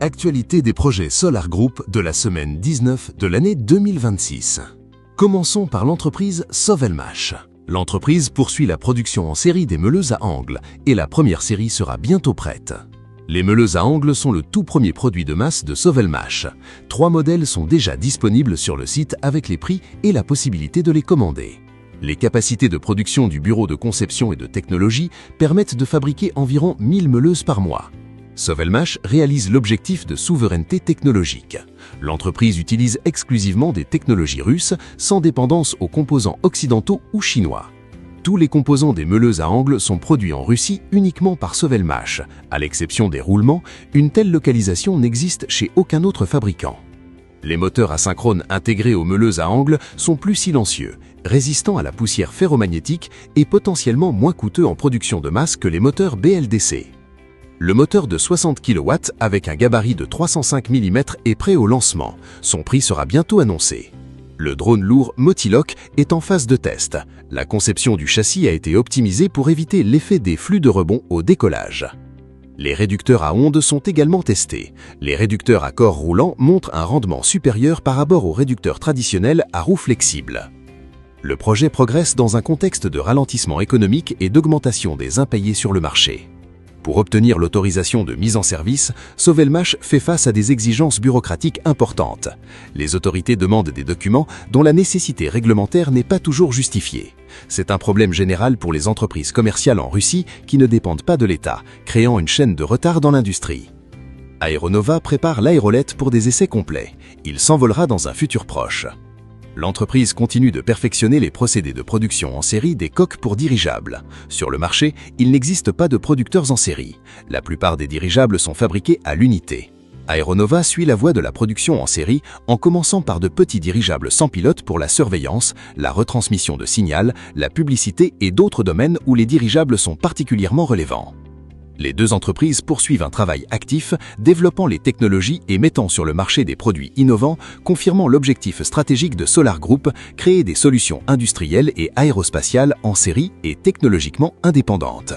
Actualité des projets Solar Group de la semaine 19 de l'année 2026. Commençons par l'entreprise Sovelmash. L'entreprise poursuit la production en série des meuleuses à angles et la première série sera bientôt prête. Les meuleuses à angles sont le tout premier produit de masse de Sovelmash. 3 modèles sont déjà disponibles sur le site avec les prix et la possibilité de les commander. Les capacités de production du bureau de conception et de technologie permettent de fabriquer environ 1000 meuleuses par mois. Sovelmash réalise l'objectif de souveraineté technologique. L'entreprise utilise exclusivement des technologies russes sans dépendance aux composants occidentaux ou chinois. Tous les composants des meuleuses à angles sont produits en Russie uniquement par Sovelmash. À l'exception des roulements, une telle localisation n'existe chez aucun autre fabricant. Les moteurs asynchrones intégrés aux meuleuses à angles sont plus silencieux, résistants à la poussière ferromagnétique et potentiellement moins coûteux en production de masse que les moteurs BLDC. Le moteur de 60 kW avec un gabarit de 305 mm est prêt au lancement. Son prix sera bientôt annoncé. Le drone lourd Motiloc est en phase de test. La conception du châssis a été optimisée pour éviter l'effet des flux de rebond au décollage. Les réducteurs à ondes sont également testés. Les réducteurs à corps roulant montrent un rendement supérieur par rapport aux réducteurs traditionnels à roues flexibles. Le projet progresse dans un contexte de ralentissement économique et d'augmentation des impayés sur le marché. Pour obtenir l'autorisation de mise en service, Sovelmash fait face à des exigences bureaucratiques importantes. Les autorités demandent des documents dont la nécessité réglementaire n'est pas toujours justifiée. C'est un problème général pour les entreprises commerciales en Russie qui ne dépendent pas de l'État, créant une chaîne de retard dans l'industrie. Aeronova prépare l'aérolette pour des essais complets. Il s'envolera dans un futur proche. L'entreprise continue de perfectionner les procédés de production en série des coques pour dirigeables. Sur le marché, il n'existe pas de producteurs en série. La plupart des dirigeables sont fabriqués à l'unité. Aeronova suit la voie de la production en série en commençant par de petits dirigeables sans pilote pour la surveillance, la retransmission de signal, la publicité et d'autres domaines où les dirigeables sont particulièrement relevants. Les deux entreprises poursuivent un travail actif, développant les technologies et mettant sur le marché des produits innovants, confirmant l'objectif stratégique de Solar Group, créer des solutions industrielles et aérospatiales en série et technologiquement indépendantes.